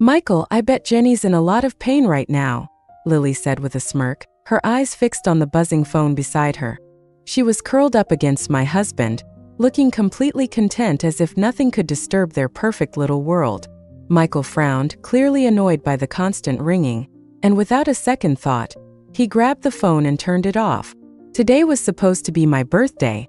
"Michael, I bet Jenny's in a lot of pain right now," Lily said with a smirk, her eyes fixed on the buzzing phone beside her. She was curled up against my husband, looking completely content as if nothing could disturb their perfect little world. Michael frowned, clearly annoyed by the constant ringing, and without a second thought, he grabbed the phone and turned it off. Today was supposed to be my birthday,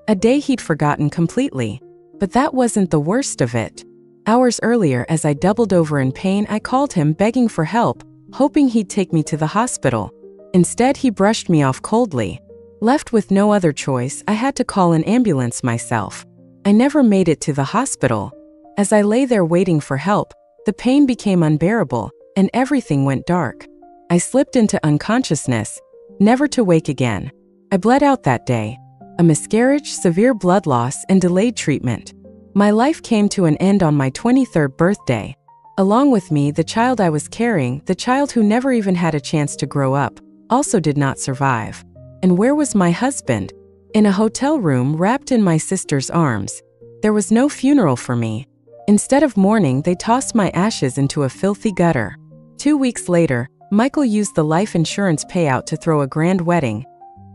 a day he'd forgotten completely. But that wasn't the worst of it. Hours earlier, as I doubled over in pain, I called him begging for help, hoping he'd take me to the hospital. Instead, he brushed me off coldly. Left with no other choice, I had to call an ambulance myself. I never made it to the hospital. As I lay there waiting for help, the pain became unbearable, and everything went dark. I slipped into unconsciousness, never to wake again. I bled out that day. A miscarriage, severe blood loss, and delayed treatment. My life came to an end on my 23rd birthday. Along with me, the child I was carrying, the child who never even had a chance to grow up, also did not survive. And where was my husband? In a hotel room wrapped in my sister's arms. There was no funeral for me. Instead of mourning, they tossed my ashes into a filthy gutter. 2 weeks later, Michael used the life insurance payout to throw a grand wedding,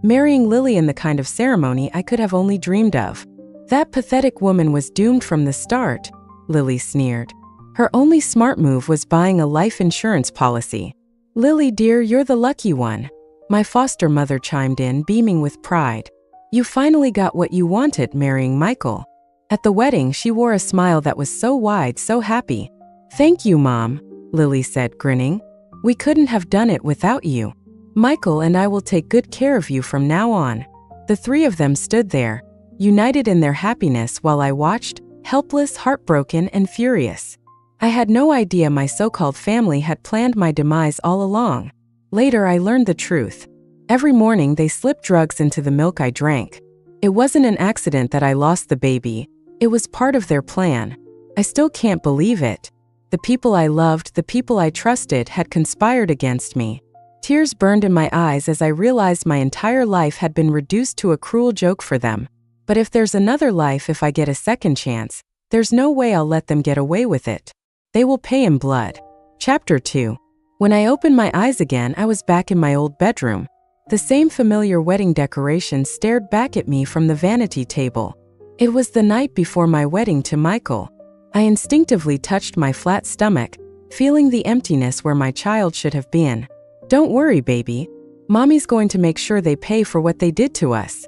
marrying Lily in the kind of ceremony I could have only dreamed of. That pathetic woman was doomed from the start, Lily sneered. Her only smart move was buying a life insurance policy. "Lily dear, you're the lucky one," my foster mother chimed in, beaming with pride. "You finally got what you wanted, marrying Michael." At the wedding, she wore a smile that was so wide, so happy. "Thank you, Mom," Lily said, grinning. "We couldn't have done it without you. Michael and I will take good care of you from now on." The three of them stood there, united in their happiness while I watched, helpless, heartbroken, and furious. I had no idea my so-called family had planned my demise all along. Later, I learned the truth. Every morning, they slipped drugs into the milk I drank. It wasn't an accident that I lost the baby. It was part of their plan. I still can't believe it. The people I loved, the people I trusted, had conspired against me. Tears burned in my eyes as I realized my entire life had been reduced to a cruel joke for them. But if there's another life, if I get a second chance, there's no way I'll let them get away with it. They will pay in blood. Chapter 2. When I opened my eyes again, I was back in my old bedroom. The same familiar wedding decorations stared back at me from the vanity table. It was the night before my wedding to Michael. I instinctively touched my flat stomach, feeling the emptiness where my child should have been. "Don't worry, baby. Mommy's going to make sure they pay for what they did to us,"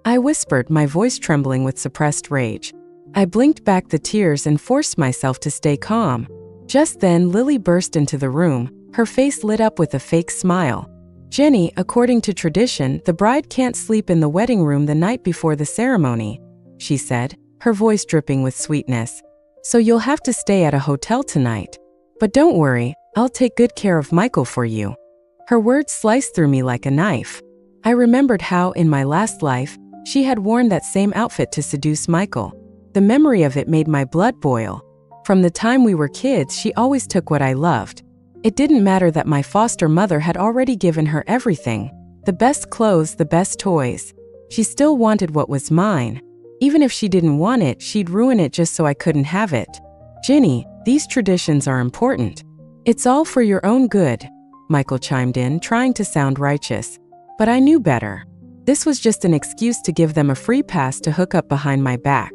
I whispered, my voice trembling with suppressed rage. I blinked back the tears and forced myself to stay calm. Just then, Lily burst into the room, her face lit up with a fake smile. "Jenny, according to tradition, the bride can't sleep in the wedding room the night before the ceremony," she said, her voice dripping with sweetness. "So you'll have to stay at a hotel tonight. But don't worry, I'll take good care of Michael for you." Her words sliced through me like a knife. I remembered how, in my last life, she had worn that same outfit to seduce Michael. The memory of it made my blood boil. From the time we were kids, she always took what I loved. It didn't matter that my foster mother had already given her everything. The best clothes, the best toys. She still wanted what was mine. Even if she didn't want it, she'd ruin it just so I couldn't have it. "Ginny, these traditions are important. It's all for your own good," Michael chimed in, trying to sound righteous. But I knew better. This was just an excuse to give them a free pass to hook up behind my back.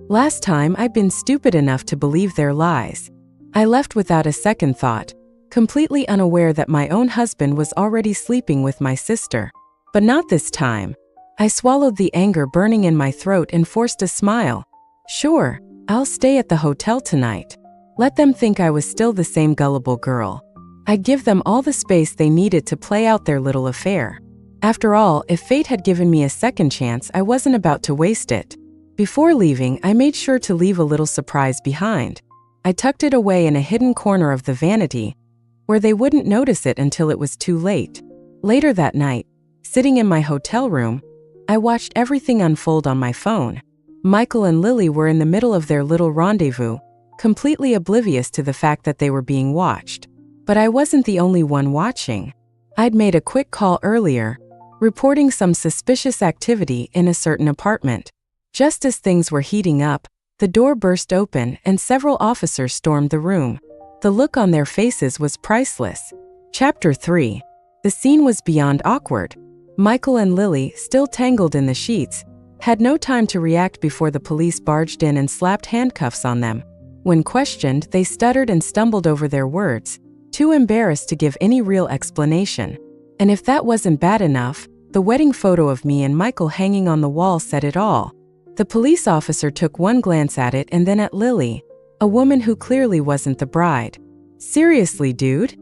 Last time, I'd been stupid enough to believe their lies. I left without a second thought, completely unaware that my own husband was already sleeping with my sister. But not this time. I swallowed the anger burning in my throat and forced a smile. "Sure, I'll stay at the hotel tonight. Let them think I was still the same gullible girl. I'd give them all the space they needed to play out their little affair. After all, if fate had given me a second chance, I wasn't about to waste it." Before leaving, I made sure to leave a little surprise behind. I tucked it away in a hidden corner of the vanity, where they wouldn't notice it until it was too late. Later that night, sitting in my hotel room, I watched everything unfold on my phone. Michael and Lily were in the middle of their little rendezvous, completely oblivious to the fact that they were being watched. But I wasn't the only one watching. I'd made a quick call earlier, reporting some suspicious activity in a certain apartment. Just as things were heating up, the door burst open and several officers stormed the room. The look on their faces was priceless. Chapter 3. The scene was beyond awkward. Michael and Lily, still tangled in the sheets, had no time to react before the police barged in and slapped handcuffs on them. When questioned, they stuttered and stumbled over their words, too embarrassed to give any real explanation. And if that wasn't bad enough, the wedding photo of me and Michael hanging on the wall said it all. The police officer took one glance at it and then at Lily, a woman who clearly wasn't the bride. "Seriously, dude?"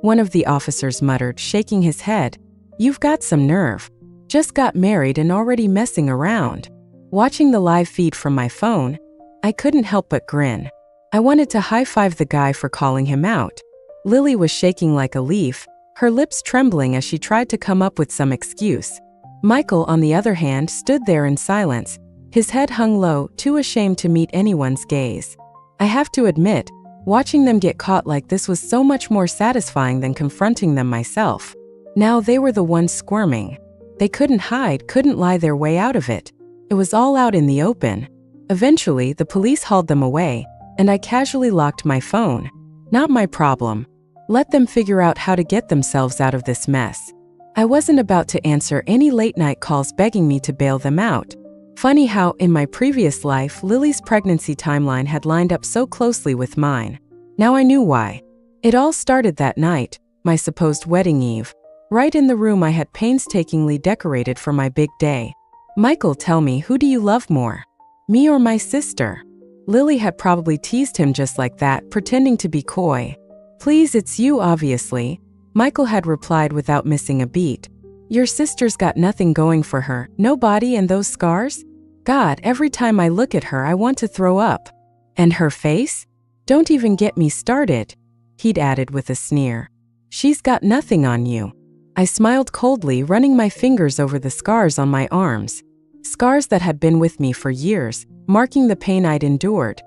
one of the officers muttered, shaking his head. "You've got some nerve. Just got married and already messing around." Watching the live feed from my phone, I couldn't help but grin. I wanted to high-five the guy for calling him out. Lily was shaking like a leaf, her lips trembling as she tried to come up with some excuse. Michael, on the other hand, stood there in silence, his head hung low, too ashamed to meet anyone's gaze. I have to admit, watching them get caught like this was so much more satisfying than confronting them myself. Now they were the ones squirming. They couldn't hide, couldn't lie their way out of it. It was all out in the open. Eventually, the police hauled them away, and I casually locked my phone. Not my problem. Let them figure out how to get themselves out of this mess. I wasn't about to answer any late-night calls begging me to bail them out. Funny how, in my previous life, Lily's pregnancy timeline had lined up so closely with mine. Now I knew why. It all started that night, my supposed wedding eve, right in the room I had painstakingly decorated for my big day. "Michael, tell me, who do you love more? Me or my sister?" Lily had probably teased him just like that, pretending to be coy. "Please, it's you, obviously," Michael had replied without missing a beat. "Your sister's got nothing going for her, no body and those scars? God, every time I look at her I want to throw up. And her face? Don't even get me started," he'd added with a sneer. "She's got nothing on you." I smiled coldly, running my fingers over the scars on my arms. Scars that had been with me for years, marking the pain I'd endured.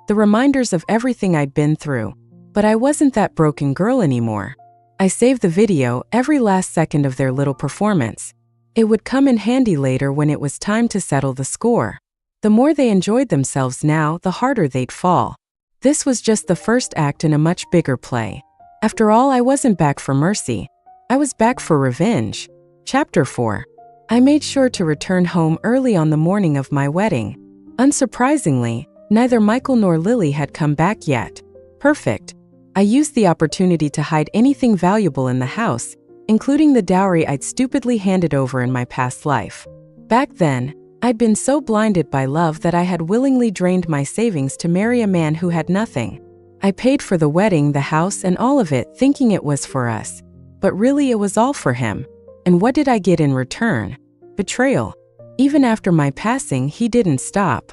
The reminders of everything I'd been through. But I wasn't that broken girl anymore. I saved the video, every last second of their little performance. It would come in handy later when it was time to settle the score. The more they enjoyed themselves now, the harder they'd fall. This was just the first act in a much bigger play. After all, I wasn't back for mercy. I was back for revenge. Chapter 4. I made sure to return home early on the morning of my wedding. Unsurprisingly, neither Michael nor Lily had come back yet. Perfect. I used the opportunity to hide anything valuable in the house, including the dowry I'd stupidly handed over in my past life. Back then, I'd been so blinded by love that I had willingly drained my savings to marry a man who had nothing. I paid for the wedding, the house, and all of it, thinking it was for us. But really it was all for him. And what did I get in return? Betrayal. Even after my passing, he didn't stop.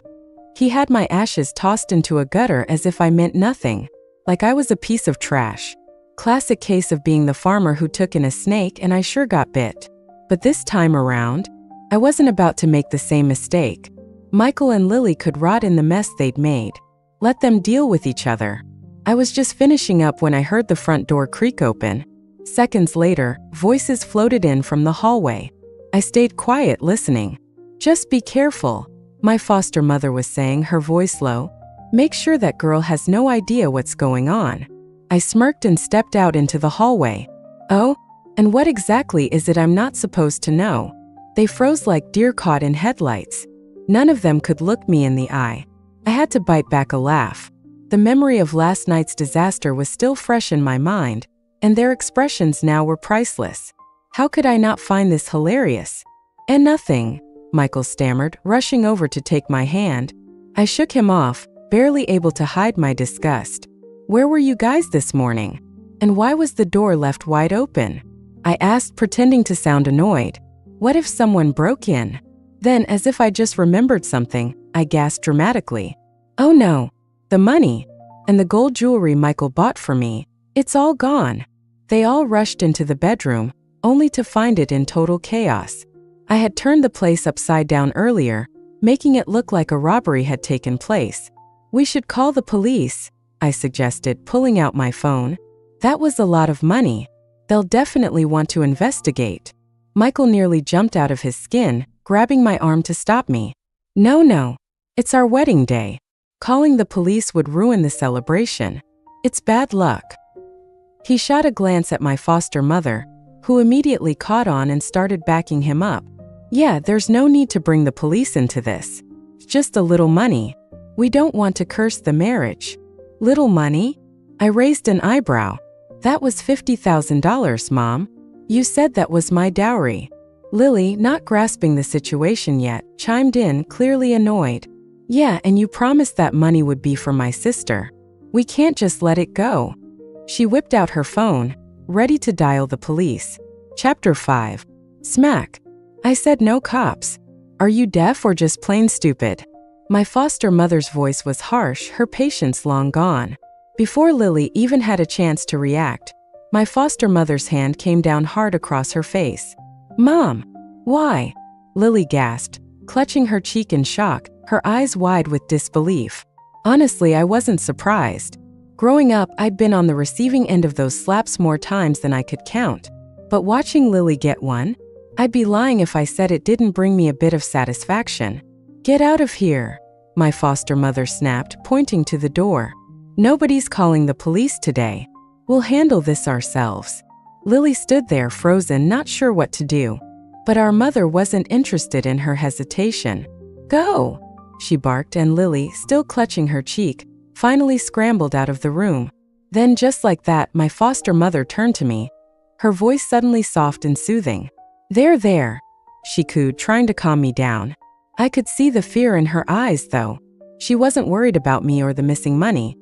He had my ashes tossed into a gutter as if I meant nothing, like I was a piece of trash. Classic case of being the farmer who took in a snake and I sure got bit. But this time around, I wasn't about to make the same mistake. Michael and Lily could rot in the mess they'd made. Let them deal with each other. I was just finishing up when I heard the front door creak open. Seconds later, voices floated in from the hallway. I stayed quiet, listening. "Just be careful," my foster mother was saying, her voice low. "Make sure that girl has no idea what's going on." I smirked and stepped out into the hallway. "Oh? And what exactly is it I'm not supposed to know?" They froze like deer caught in headlights. None of them could look me in the eye. I had to bite back a laugh. The memory of last night's disaster was still fresh in my mind, and their expressions now were priceless. How could I not find this hilarious? "And nothing," Michael stammered, rushing over to take my hand. I shook him off, barely able to hide my disgust. "Where were you guys this morning? And why was the door left wide open?" I asked, pretending to sound annoyed. What if someone broke in? Then, as if I just remembered something, I gasped dramatically. "Oh no, the money and the gold jewelry Michael bought for me, it's all gone." They all rushed into the bedroom, only to find it in total chaos. I had turned the place upside down earlier, making it look like a robbery had taken place. "We should call the police," I suggested, pulling out my phone. "That was a lot of money. They'll definitely want to investigate." Michael nearly jumped out of his skin, grabbing my arm to stop me. "No, it's our wedding day. Calling the police would ruin the celebration." It's bad luck." He shot a glance at my foster mother, who immediately caught on and started backing him up. "Yeah, there's no need to bring the police into this. Just a little money. We don't want to curse the marriage." "Little money?" I raised an eyebrow. "That was $50,000, Mom. You said that was my dowry." Lily, not grasping the situation yet, chimed in, clearly annoyed. "Yeah, and you promised that money would be for my sister. We can't just let it go." She whipped out her phone, ready to dial the police. Chapter 5. Smack. I said no cops. Are you deaf or just plain stupid? My foster mother's voice was harsh, her patience long gone. Before Lily even had a chance to react, my foster mother's hand came down hard across her face. "Mom, why?" Lily gasped, clutching her cheek in shock, her eyes wide with disbelief. Honestly, I wasn't surprised. Growing up, I'd been on the receiving end of those slaps more times than I could count. But watching Lily get one, I'd be lying if I said it didn't bring me a bit of satisfaction. "Get out of here," my foster mother snapped, pointing to the door. "Nobody's calling the police today. We'll handle this ourselves." Lily stood there frozen, not sure what to do. But our mother wasn't interested in her hesitation. "Go," she barked, and Lily, still clutching her cheek, finally scrambled out of the room. Then just like that, my foster mother turned to me, her voice suddenly soft and soothing. There, she cooed, trying to calm me down. I could see the fear in her eyes, though. She wasn't worried about me or the missing money.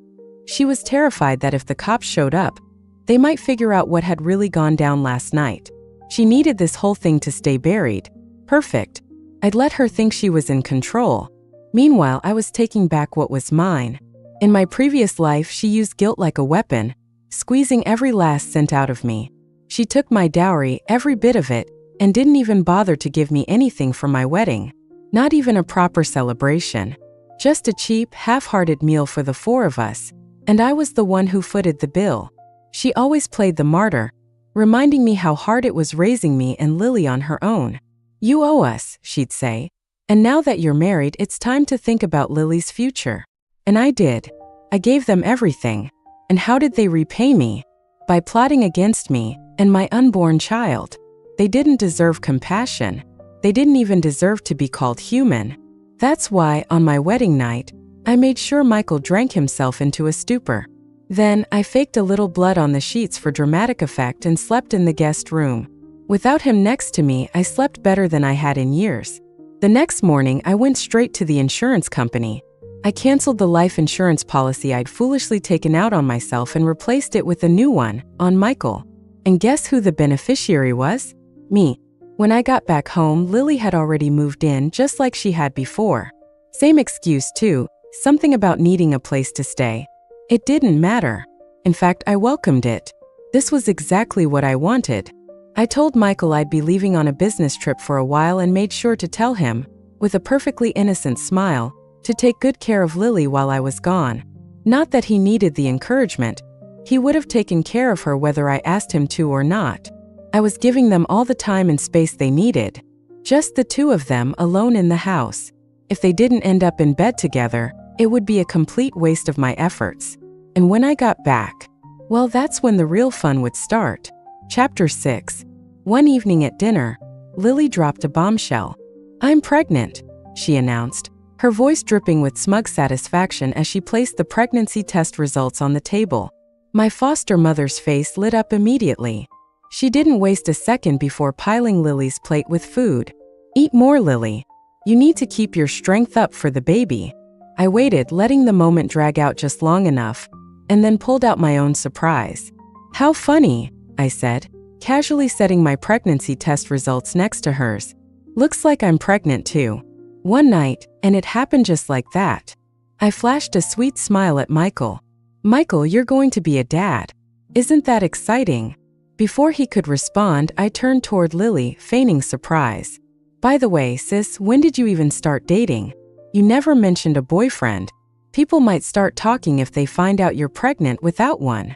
She was terrified that if the cops showed up, they might figure out what had really gone down last night. She needed this whole thing to stay buried. Perfect. I'd let her think she was in control. Meanwhile, I was taking back what was mine. In my previous life, she used guilt like a weapon, squeezing every last cent out of me. She took my dowry, every bit of it, and didn't even bother to give me anything for my wedding. Not even a proper celebration. Just a cheap, half-hearted meal for the four of us, and I was the one who footed the bill. She always played the martyr, reminding me how hard it was raising me and Lily on her own. "You owe us," she'd say. "And now that you're married, it's time to think about Lily's future." And I did. I gave them everything. And how did they repay me? By plotting against me and my unborn child. They didn't deserve compassion. They didn't even deserve to be called human. That's why, on my wedding night, I made sure Michael drank himself into a stupor. Then, I faked a little blood on the sheets for dramatic effect and slept in the guest room. Without him next to me, I slept better than I had in years. The next morning, I went straight to the insurance company. I canceled the life insurance policy I'd foolishly taken out on myself and replaced it with a new one, on Michael. And guess who the beneficiary was? Me. When I got back home, Lily had already moved in, just like she had before. Same excuse too, something about needing a place to stay. It didn't matter. In fact, I welcomed it. This was exactly what I wanted. I told Michael I'd be leaving on a business trip for a while and made sure to tell him, with a perfectly innocent smile, to take good care of Lily while I was gone. Not that he needed the encouragement. He would have taken care of her whether I asked him to or not. I was giving them all the time and space they needed. Just the two of them alone in the house. If they didn't end up in bed together, it would be a complete waste of my efforts. And when I got back, well, that's when the real fun would start. Chapter 6. One evening at dinner, Lily dropped a bombshell. "I'm pregnant," she announced, her voice dripping with smug satisfaction as she placed the pregnancy test results on the table. My foster mother's face lit up immediately. She didn't waste a second before piling Lily's plate with food. "Eat more, Lily. You need to keep your strength up for the baby." I waited, letting the moment drag out just long enough, and then pulled out my own surprise. "How funny," I said, casually setting my pregnancy test results next to hers. "Looks like I'm pregnant too." One night, and it happened just like that. I flashed a sweet smile at Michael. "Michael, you're going to be a dad. Isn't that exciting?" Before he could respond, I turned toward Lily, feigning surprise. "By the way, sis, when did you even start dating? You never mentioned a boyfriend. People might start talking if they find out you're pregnant without one."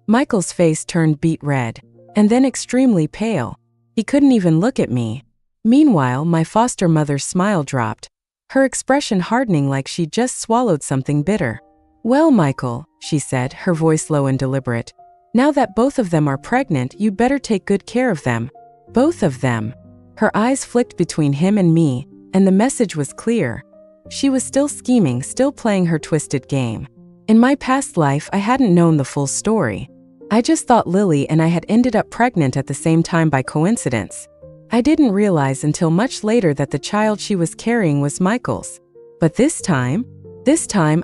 Michael's face turned beet red, and then extremely pale. He couldn't even look at me. Meanwhile, my foster mother's smile dropped, her expression hardening like she'd just swallowed something bitter. Well, Michael, she said, her voice low and deliberate, now that both of them are pregnant, you'd better take good care of them. Both of them. Her eyes flicked between him and me, and the message was clear. She was still scheming, still playing her twisted game. In my past life, I hadn't known the full story. I just thought Lily and I had ended up pregnant at the same time by coincidence. I didn't realize until much later that the child she was carrying was Michael's. But this time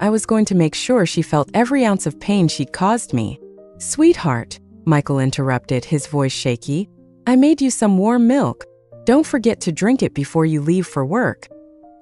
I was going to make sure she felt every ounce of pain she'd caused me. Sweetheart, Michael interrupted, his voice shaky, I made you some warm milk. Don't forget to drink it before you leave for work.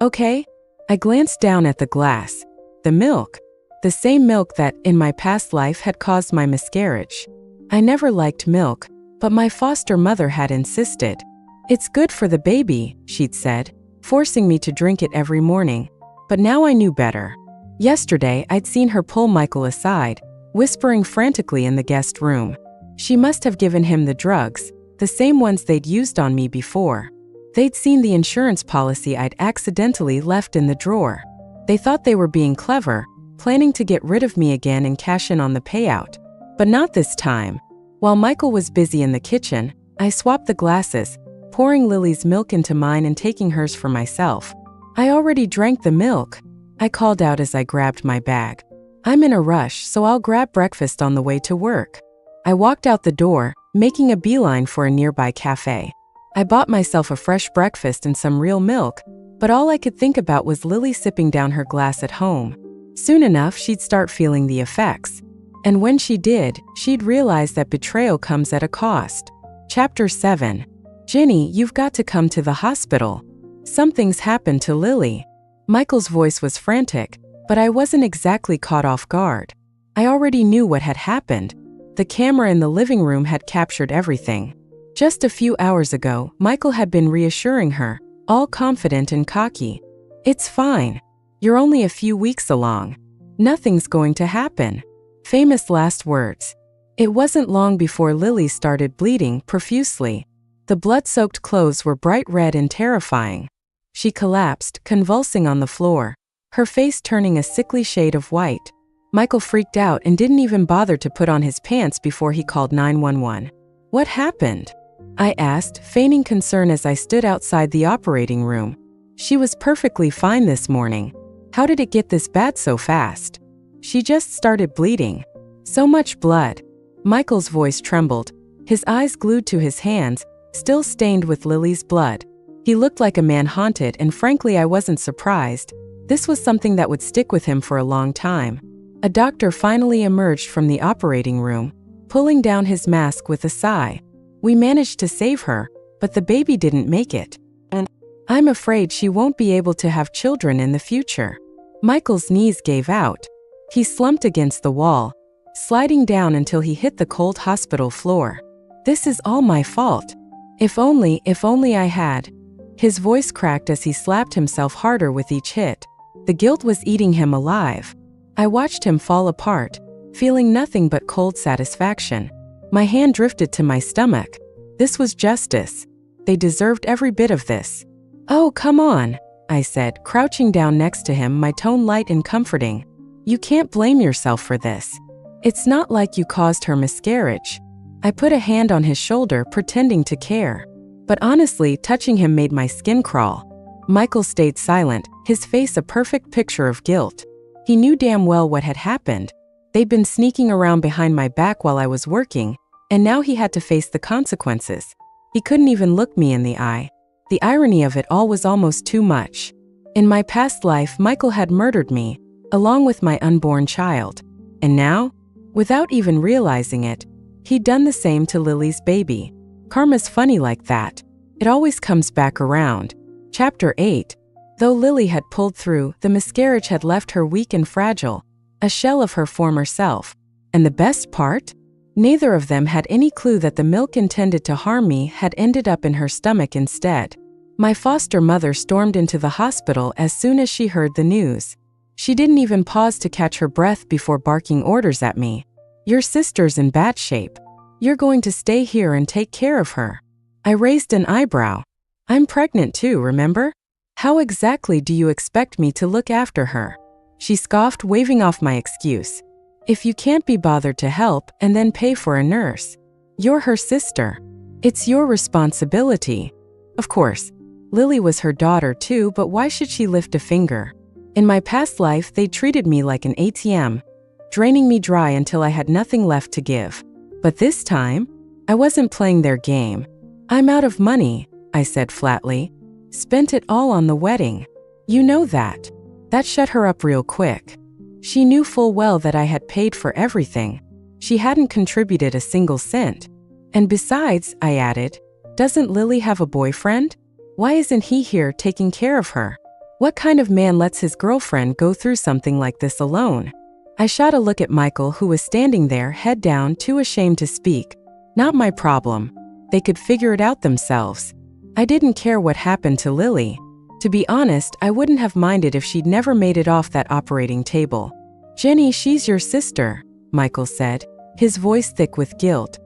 Okay? I glanced down at the glass. The milk. The same milk that, in my past life, had caused my miscarriage. I never liked milk, but my foster mother had insisted. It's good for the baby, she'd said, forcing me to drink it every morning. But now I knew better. Yesterday, I'd seen her pull Michael aside, whispering frantically in the guest room. She must have given him the drugs, the same ones they'd used on me before. They'd seen the insurance policy I'd accidentally left in the drawer. They thought they were being clever, planning to get rid of me again and cash in on the payout. But not this time. While Michael was busy in the kitchen, I swapped the glasses, pouring Lily's milk into mine and taking hers for myself. I already drank the milk, I called out as I grabbed my bag. I'm in a rush, so I'll grab breakfast on the way to work. I walked out the door, making a beeline for a nearby cafe. I bought myself a fresh breakfast and some real milk, but all I could think about was Lily sipping down her glass at home. Soon enough, she'd start feeling the effects. And when she did, she'd realize that betrayal comes at a cost. Chapter 7. Ginny, you've got to come to the hospital. Something's happened to Lily. Michael's voice was frantic, but I wasn't exactly caught off guard. I already knew what had happened. The camera in the living room had captured everything. Just a few hours ago, Michael had been reassuring her, all confident and cocky. It's fine. You're only a few weeks along. Nothing's going to happen. Famous last words. It wasn't long before Lily started bleeding profusely. The blood-soaked clothes were bright red and terrifying. She collapsed, convulsing on the floor, her face turning a sickly shade of white. Michael freaked out and didn't even bother to put on his pants before he called 911. What happened? I asked, feigning concern as I stood outside the operating room. She was perfectly fine this morning. How did it get this bad so fast? She just started bleeding. So much blood. Michael's voice trembled, his eyes glued to his hands, still stained with Lily's blood. He looked like a man haunted, and frankly, I wasn't surprised. This was something that would stick with him for a long time. A doctor finally emerged from the operating room, pulling down his mask with a sigh. We managed to save her, but the baby didn't make it. And I'm afraid she won't be able to have children in the future. Michael's knees gave out. He slumped against the wall, sliding down until he hit the cold hospital floor. This is all my fault. If only I had. His voice cracked as he slapped himself harder with each hit. The guilt was eating him alive. I watched him fall apart, feeling nothing but cold satisfaction. My hand drifted to my stomach. This was justice. They deserved every bit of this. Oh, come on, I said, crouching down next to him, my tone light and comforting. You can't blame yourself for this. It's not like you caused her miscarriage. I put a hand on his shoulder, pretending to care. But honestly, touching him made my skin crawl. Michael stayed silent, his face a perfect picture of guilt. He knew damn well what had happened. They'd been sneaking around behind my back while I was working, and now he had to face the consequences. He couldn't even look me in the eye. The irony of it all was almost too much. In my past life, Michael had murdered me, along with my unborn child. And now, without even realizing it, he'd done the same to Lily's baby. Karma's funny like that. It always comes back around. Chapter 8. Though Lily had pulled through, the miscarriage had left her weak and fragile, a shell of her former self. And the best part? Neither of them had any clue that the milk intended to harm me had ended up in her stomach instead. My foster mother stormed into the hospital as soon as she heard the news. She didn't even pause to catch her breath before barking orders at me. Your sister's in bad shape. You're going to stay here and take care of her. I raised an eyebrow. I'm pregnant too, remember? How exactly do you expect me to look after her? she scoffed, waving off my excuse. If you can't be bothered to help and then pay for a nurse, you're her sister. It's your responsibility. Of course, Lily was her daughter too, but why should she lift a finger? In my past life, they treated me like an ATM, draining me dry until I had nothing left to give. But this time, I wasn't playing their game. I'm out of money, I said flatly. Spent it all on the wedding. You know that. That shut her up real quick. She knew full well that I had paid for everything. She hadn't contributed a single cent. And besides, I added, doesn't Lily have a boyfriend? Why isn't he here taking care of her? What kind of man lets his girlfriend go through something like this alone? I shot a look at Michael, who was standing there, head down, too ashamed to speak. Not my problem. They could figure it out themselves. I didn't care what happened to Lily. To be honest, I wouldn't have minded if she'd never made it off that operating table. Jenny, she's your sister, Michael said, his voice thick with guilt.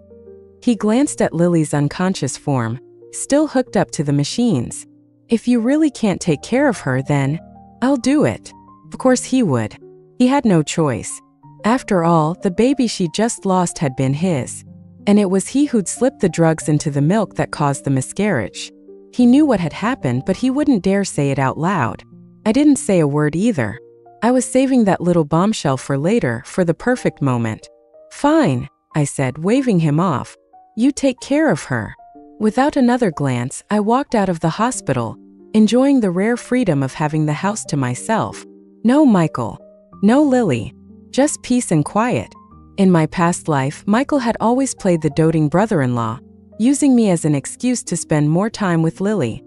He glanced at Lily's unconscious form, still hooked up to the machines. If you really can't take care of her, then I'll do it. Of course he would. He had no choice. After all, the baby she just lost had been his. And it was he who'd slipped the drugs into the milk that caused the miscarriage. He knew what had happened, but he wouldn't dare say it out loud. I didn't say a word either. I was saving that little bombshell for later, for the perfect moment. Fine, I said, waving him off. You take care of her. Without another glance, I walked out of the hospital, enjoying the rare freedom of having the house to myself. No Michael. No Lily. Just peace and quiet. In my past life, Michael had always played the doting brother-in-law, using me as an excuse to spend more time with Lily.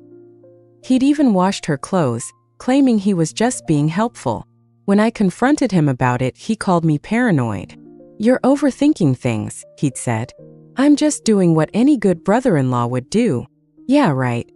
He'd even washed her clothes, claiming he was just being helpful. When I confronted him about it, he called me paranoid. You're overthinking things, he'd said. I'm just doing what any good brother-in-law would do. Yeah, right.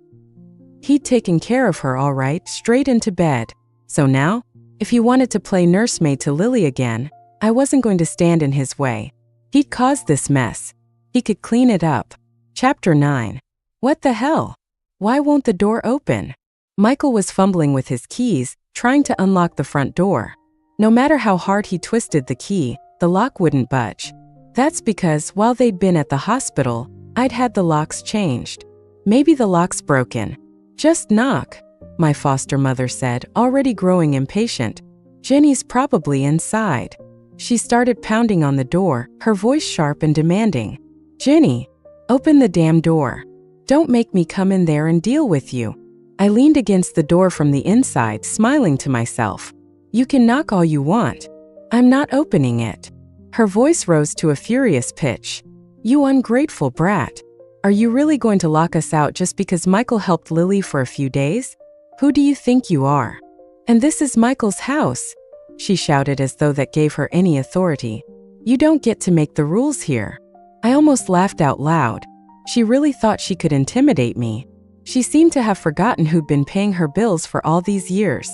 He'd taken care of her all right, straight into bed. So now, if he wanted to play nursemaid to Lily again, I wasn't going to stand in his way. He'd caused this mess. He could clean it up. Chapter 9. What the hell? Why won't the door open? Michael was fumbling with his keys, trying to unlock the front door. No matter how hard he twisted the key, the lock wouldn't budge. That's because while they'd been at the hospital, I'd had the locks changed. Maybe the lock's broken. Just knock, my foster mother said, already growing impatient. Jenny's probably inside. She started pounding on the door, her voice sharp and demanding. Jenny, open the damn door. Don't make me come in there and deal with you. I leaned against the door from the inside, smiling to myself. You can knock all you want. I'm not opening it. Her voice rose to a furious pitch. You ungrateful brat. Are you really going to lock us out just because Michael helped Lily for a few days? Who do you think you are? And this is Michael's house, she shouted as though that gave her any authority. You don't get to make the rules here. I almost laughed out loud. She really thought she could intimidate me. She seemed to have forgotten who'd been paying her bills for all these years,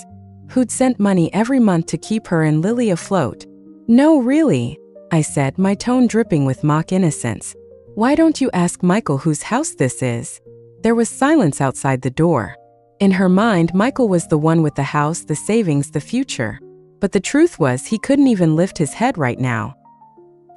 who'd sent money every month to keep her and Lily afloat. No, really, I said, my tone dripping with mock innocence. Why don't you ask Michael whose house this is? There was silence outside the door. In her mind, Michael was the one with the house, the savings, the future. But the truth was, he couldn't even lift his head right now.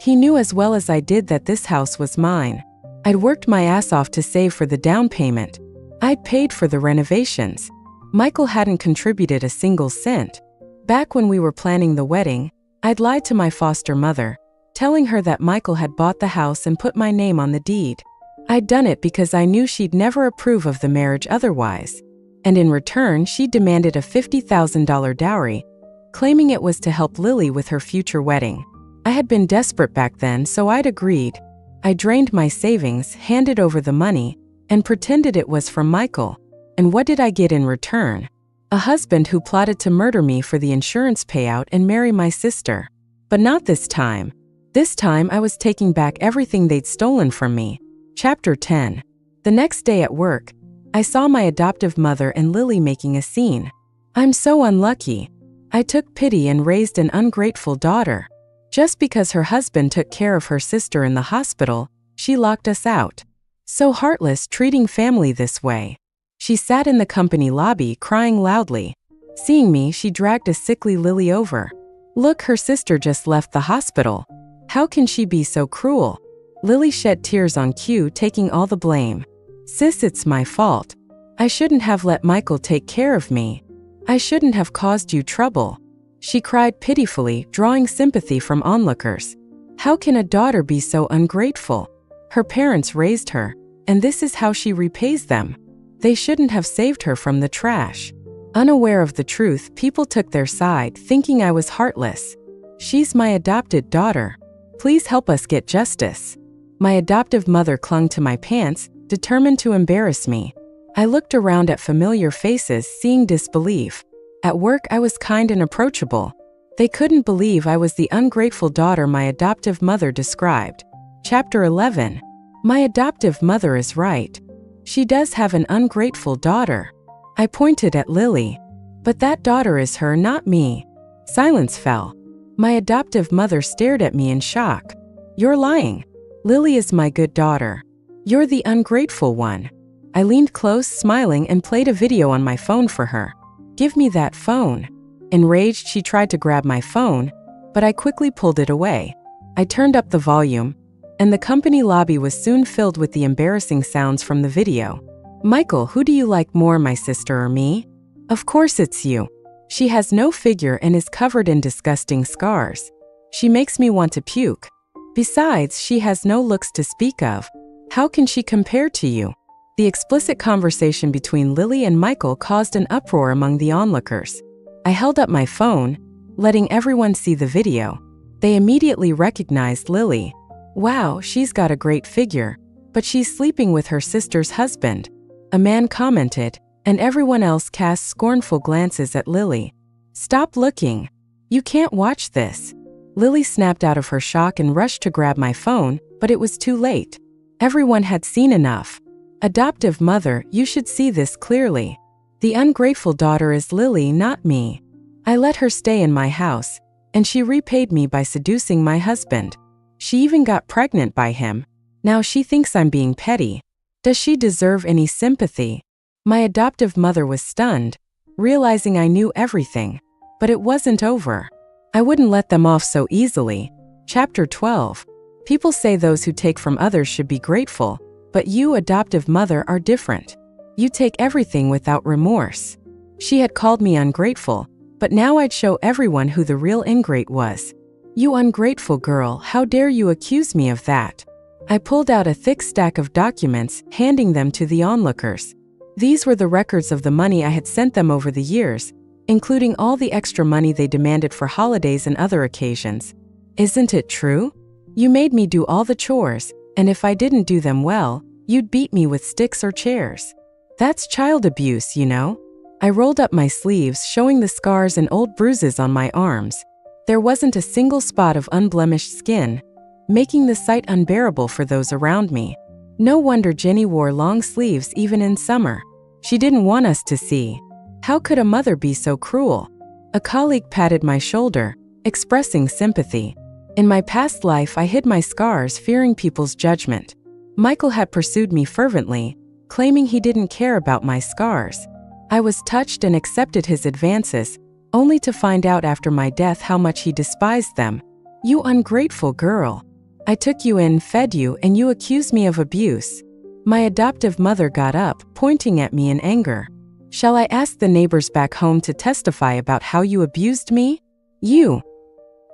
He knew as well as I did that this house was mine. I'd worked my ass off to save for the down payment. I'd paid for the renovations. Michael hadn't contributed a single cent. Back when we were planning the wedding, I'd lied to my foster mother, telling her that Michael had bought the house and put my name on the deed. I'd done it because I knew she'd never approve of the marriage otherwise. And in return, she demanded a $50,000 dowry, claiming it was to help Lily with her future wedding. I had been desperate back then, so I'd agreed. I drained my savings, handed over the money, and pretended it was from Michael. And what did I get in return? A husband who plotted to murder me for the insurance payout and marry my sister. But not this time. This time I was taking back everything they'd stolen from me. Chapter 10. The next day at work, I saw my adoptive mother and Lily making a scene. I'm so unlucky. I took pity and raised an ungrateful daughter. Just because her husband took care of her sister in the hospital, she locked us out. So heartless, treating family this way. She sat in the company lobby crying loudly. Seeing me, she dragged a sickly Lily over. Look, her sister just left the hospital. How can she be so cruel? Lily shed tears on cue, taking all the blame. Sis, it's my fault. I shouldn't have let Michael take care of me. I shouldn't have caused you trouble. She cried pitifully, drawing sympathy from onlookers. How can a daughter be so ungrateful? Her parents raised her, and this is how she repays them. They shouldn't have saved her from the trash. Unaware of the truth, people took their side, thinking I was heartless. She's my adopted daughter. Please help us get justice. My adoptive mother clung to my pants, determined to embarrass me. I looked around at familiar faces, seeing disbelief. At work, I was kind and approachable. They couldn't believe I was the ungrateful daughter my adoptive mother described. Chapter 11. My adoptive mother is right. She does have an ungrateful daughter. I pointed at Lily. But that daughter is her, not me. Silence fell. My adoptive mother stared at me in shock. You're lying. Lily is my good daughter. You're the ungrateful one. I leaned close, smiling, and played a video on my phone for her. Give me that phone. Enraged, she tried to grab my phone, but I quickly pulled it away. I turned up the volume, and the company lobby was soon filled with the embarrassing sounds from the video. Michael, who do you like more, my sister or me? Of course it's you. She has no figure and is covered in disgusting scars. She makes me want to puke. Besides, she has no looks to speak of. How can she compare to you? The explicit conversation between Lily and Michael caused an uproar among the onlookers. I held up my phone, letting everyone see the video. They immediately recognized Lily. Wow, she's got a great figure, but she's sleeping with her sister's husband. A man commented, and everyone else cast scornful glances at Lily. Stop looking. You can't watch this. Lily snapped out of her shock and rushed to grab my phone, but it was too late. Everyone had seen enough. Adoptive mother, you should see this clearly. The ungrateful daughter is Lily, not me. I let her stay in my house, and she repaid me by seducing my husband. She even got pregnant by him. Now she thinks I'm being petty. Does she deserve any sympathy? My adoptive mother was stunned, realizing I knew everything. But it wasn't over. I wouldn't let them off so easily. Chapter 12. People say those who take from others should be grateful, but you, adoptive mother, are different. You take everything without remorse. She had called me ungrateful, but now I'd show everyone who the real ingrate was. You ungrateful girl, how dare you accuse me of that? I pulled out a thick stack of documents, handing them to the onlookers. These were the records of the money I had sent them over the years, including all the extra money they demanded for holidays and other occasions. Isn't it true? You made me do all the chores, and if I didn't do them well, you'd beat me with sticks or chairs. That's child abuse, you know? I rolled up my sleeves, showing the scars and old bruises on my arms. There wasn't a single spot of unblemished skin, making the sight unbearable for those around me. No wonder Jenny wore long sleeves even in summer. She didn't want us to see. How could a mother be so cruel? A colleague patted my shoulder, expressing sympathy. In my past life, I hid my scars, fearing people's judgment. Michael had pursued me fervently, claiming he didn't care about my scars. I was touched and accepted his advances, only to find out after my death how much he despised them. You ungrateful girl. I took you in, fed you, and you accused me of abuse. My adoptive mother got up, pointing at me in anger. Shall I ask the neighbors back home to testify about how you abused me? You.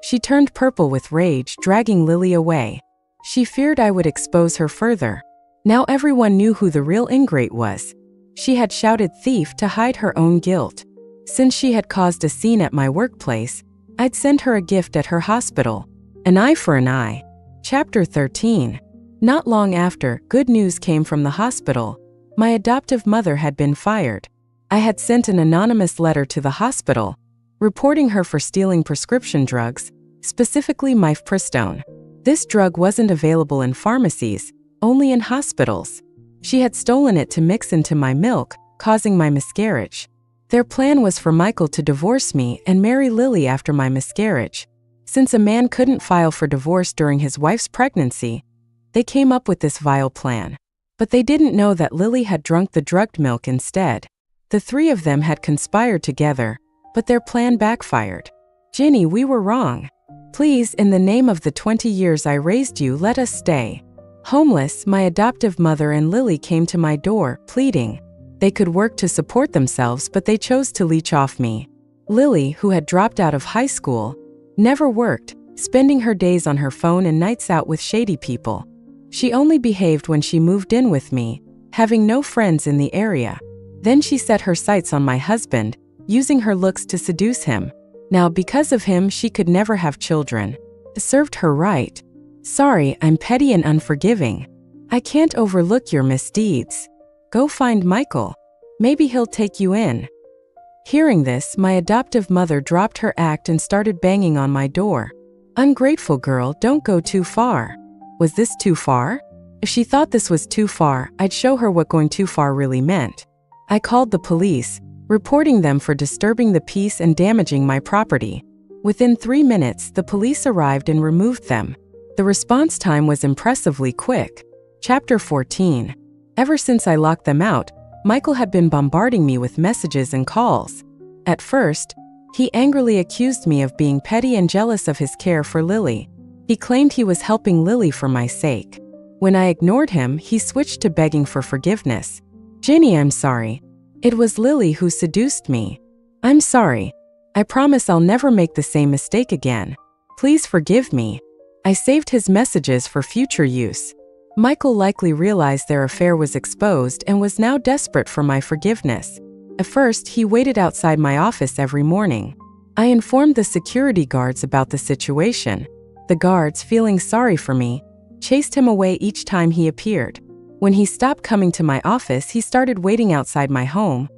She turned purple with rage, dragging Lily away. She feared I would expose her further. Now everyone knew who the real ingrate was. She had shouted thief to hide her own guilt. Since she had caused a scene at my workplace, I'd send her a gift at her hospital. An eye for an eye. Chapter 13. Not long after, good news came from the hospital. My adoptive mother had been fired. I had sent an anonymous letter to the hospital, reporting her for stealing prescription drugs, specifically mifepristone. This drug wasn't available in pharmacies, only in hospitals. She had stolen it to mix into my milk, causing my miscarriage. Their plan was for Michael to divorce me and marry Lily after my miscarriage. Since a man couldn't file for divorce during his wife's pregnancy, they came up with this vile plan. But they didn't know that Lily had drunk the drugged milk instead. The three of them had conspired together, but their plan backfired. Ginny, we were wrong. Please, in the name of the 20 years I raised you, let us stay. Homeless, my adoptive mother and Lily came to my door, pleading. They could work to support themselves, but they chose to leech off me. Lily, who had dropped out of high school, never worked, spending her days on her phone and nights out with shady people. She only behaved when she moved in with me, having no friends in the area. Then she set her sights on my husband, using her looks to seduce him. Now, because of him, she could never have children. It served her right. Sorry, I'm petty and unforgiving. I can't overlook your misdeeds. Go find Michael. Maybe he'll take you in. Hearing this, my adoptive mother dropped her act and started banging on my door. Ungrateful girl, don't go too far. Was this too far? If she thought this was too far, I'd show her what going too far really meant. I called the police, reporting them for disturbing the peace and damaging my property. Within 3 minutes, the police arrived and removed them. The response time was impressively quick. Chapter 14. Ever since I locked them out, Michael had been bombarding me with messages and calls. At first, he angrily accused me of being petty and jealous of his care for Lily. He claimed he was helping Lily for my sake. When I ignored him, he switched to begging for forgiveness. Ginny, I'm sorry. It was Lily who seduced me. I'm sorry. I promise I'll never make the same mistake again. Please forgive me. I saved his messages for future use. Michael likely realized their affair was exposed and was now desperate for my forgiveness. At first, he waited outside my office every morning. I informed the security guards about the situation. The guards, feeling sorry for me, chased him away each time he appeared. When he stopped coming to my office, he started waiting outside my home,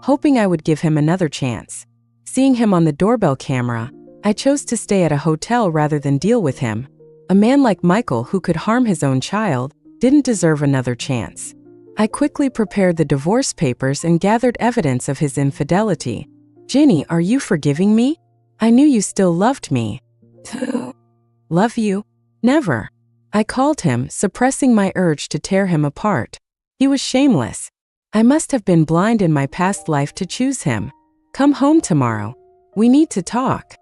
hoping I would give him another chance. Seeing him on the doorbell camera, I chose to stay at a hotel rather than deal with him. A man like Michael, who could harm his own child, didn't deserve another chance. I quickly prepared the divorce papers and gathered evidence of his infidelity. Ginny, are you forgiving me? I knew you still loved me. Love you? Never. I called him, suppressing my urge to tear him apart. He was shameless. I must have been blind in my past life to choose him. Come home tomorrow. We need to talk.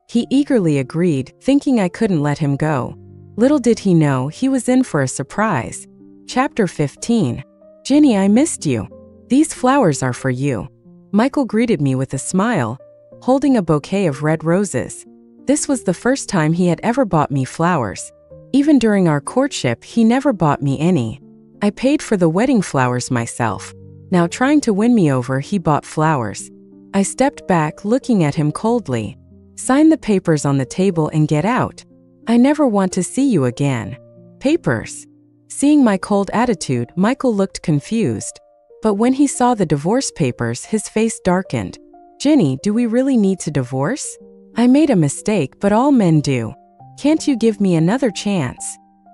He eagerly agreed, thinking I couldn't let him go. Little did he know he was in for a surprise. Chapter 15. Ginny, I missed you. These flowers are for you. Michael greeted me with a smile, holding a bouquet of red roses. This was the first time he had ever bought me flowers. Even during our courtship, he never bought me any. I paid for the wedding flowers myself. Now, trying to win me over, he bought flowers. I stepped back, looking at him coldly. Sign the papers on the table and get out. I never want to see you again. Papers. Seeing my cold attitude, Michael looked confused. But when he saw the divorce papers, his face darkened. Ginny, do we really need to divorce? I made a mistake, but all men do. Can't you give me another chance?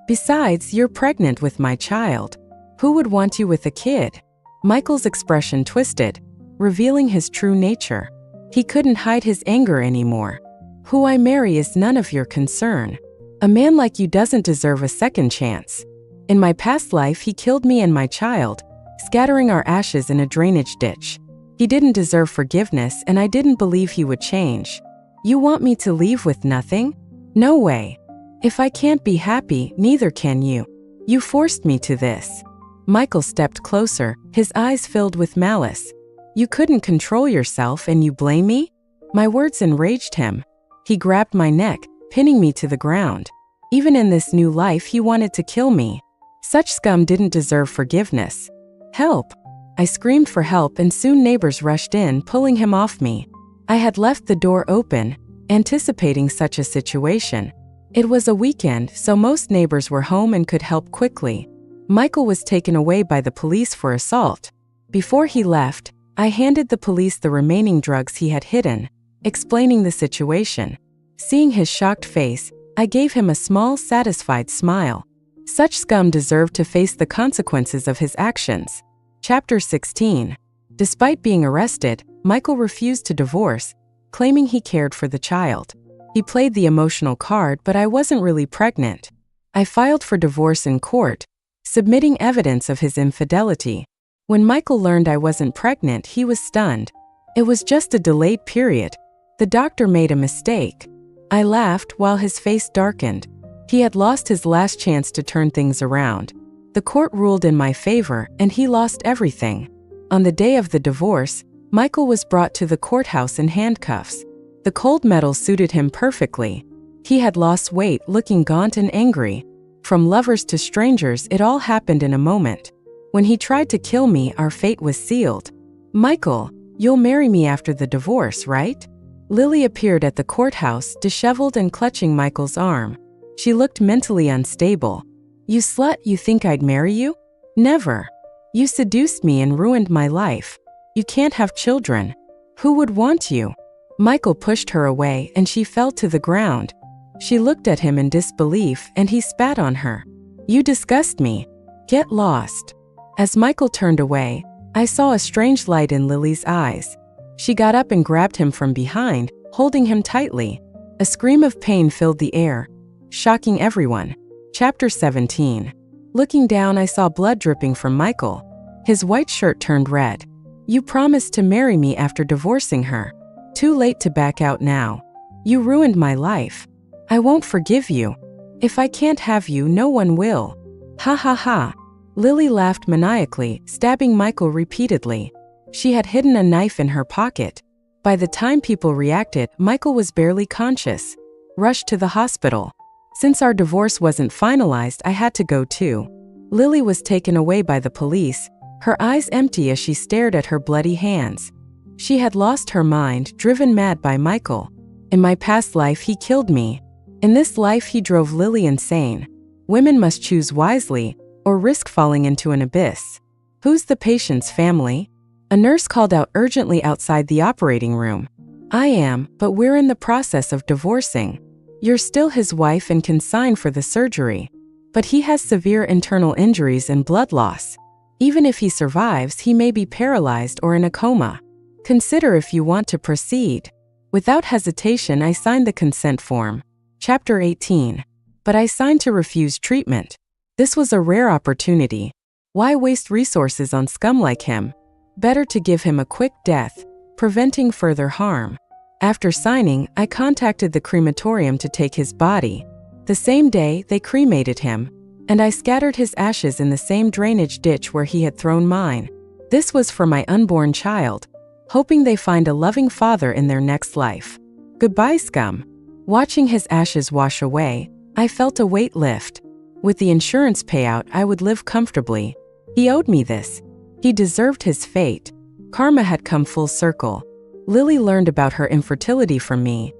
Besides, you're pregnant with my child. Who would want you with a kid? Michael's expression twisted, revealing his true nature. He couldn't hide his anger anymore. Who I marry is none of your concern. A man like you doesn't deserve a second chance. In my past life, he killed me and my child, scattering our ashes in a drainage ditch. He didn't deserve forgiveness, and I didn't believe he would change. You want me to leave with nothing? No way. If I can't be happy, neither can you. You forced me to this. Michael stepped closer, his eyes filled with malice. You couldn't control yourself and you blame me? My words enraged him. He grabbed my neck, pinning me to the ground. Even in this new life, he wanted to kill me. Such scum didn't deserve forgiveness. Help! I screamed for help, and soon neighbors rushed in, pulling him off me. I had left the door open, anticipating such a situation. It was a weekend, so most neighbors were home and could help quickly. Michael was taken away by the police for assault. Before he left, I handed the police the remaining drugs he had hidden, explaining the situation. Seeing his shocked face, I gave him a small, satisfied smile. Such scum deserved to face the consequences of his actions. Chapter 16. Despite being arrested, Michael refused to divorce, claiming he cared for the child. He played the emotional card, but I wasn't really pregnant. I filed for divorce in court, submitting evidence of his infidelity. When Michael learned I wasn't pregnant, he was stunned. It was just a delayed period. The doctor made a mistake. I laughed while his face darkened. He had lost his last chance to turn things around. The court ruled in my favor, and he lost everything. On the day of the divorce, Michael was brought to the courthouse in handcuffs. The cold metal suited him perfectly. He had lost weight, looking gaunt and angry. From lovers to strangers, it all happened in a moment. When he tried to kill me, our fate was sealed. "Michael, you'll marry me after the divorce, right?" Lily appeared at the courthouse, disheveled and clutching Michael's arm. She looked mentally unstable. "You slut, you think I'd marry you? Never. You seduced me and ruined my life. You can't have children. Who would want you?" Michael pushed her away and she fell to the ground. She looked at him in disbelief and he spat on her. "You disgust me. Get lost." As Michael turned away, I saw a strange light in Lily's eyes. She got up and grabbed him from behind, holding him tightly. A scream of pain filled the air, shocking everyone. Chapter 17. Looking down, I saw blood dripping from Michael. His white shirt turned red. "You promised to marry me after divorcing her. Too late to back out now. You ruined my life. I won't forgive you. If I can't have you, no one will. Ha ha ha." Lily laughed maniacally, stabbing Michael repeatedly. She had hidden a knife in her pocket. By the time people reacted, Michael was barely conscious. Rushed to the hospital. Since our divorce wasn't finalized, I had to go too. Lily was taken away by the police, her eyes empty as she stared at her bloody hands. She had lost her mind, driven mad by Michael. In my past life, he killed me. In this life, he drove Lily insane. Women must choose wisely, or risk falling into an abyss. "Who's the patient's family?" A nurse called out urgently outside the operating room. "I am, but we're in the process of divorcing. You're still his wife and can sign for the surgery. But he has severe internal injuries and blood loss. Even if he survives, he may be paralyzed or in a coma. Consider if you want to proceed." Without hesitation, I signed the consent form. Chapter 18. But I signed to refuse treatment. This was a rare opportunity. Why waste resources on scum like him? Better to give him a quick death, preventing further harm. After signing, I contacted the crematorium to take his body. The same day, they cremated him, and I scattered his ashes in the same drainage ditch where he had thrown mine. This was for my unborn child, hoping they find a loving father in their next life. Goodbye, scum. Watching his ashes wash away, I felt a weight lift. With the insurance payout, I would live comfortably. He owed me this. He deserved his fate. Karma had come full circle. Lily learned about her infertility from me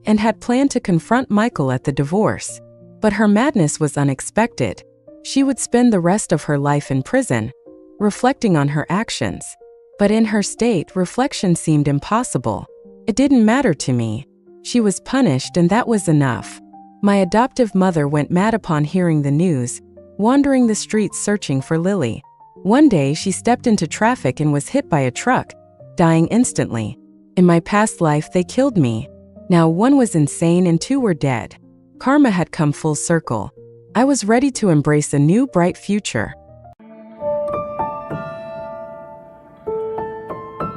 and had planned to confront Michael at the divorce. But her madness was unexpected. She would spend the rest of her life in prison, reflecting on her actions. But in her state, reflection seemed impossible. It didn't matter to me. She was punished, and that was enough. My adoptive mother went mad upon hearing the news, wandering the streets searching for Lily. One day, she stepped into traffic and was hit by a truck, dying instantly. In my past life, they killed me. Now one was insane and two were dead. Karma had come full circle. I was ready to embrace a new bright future.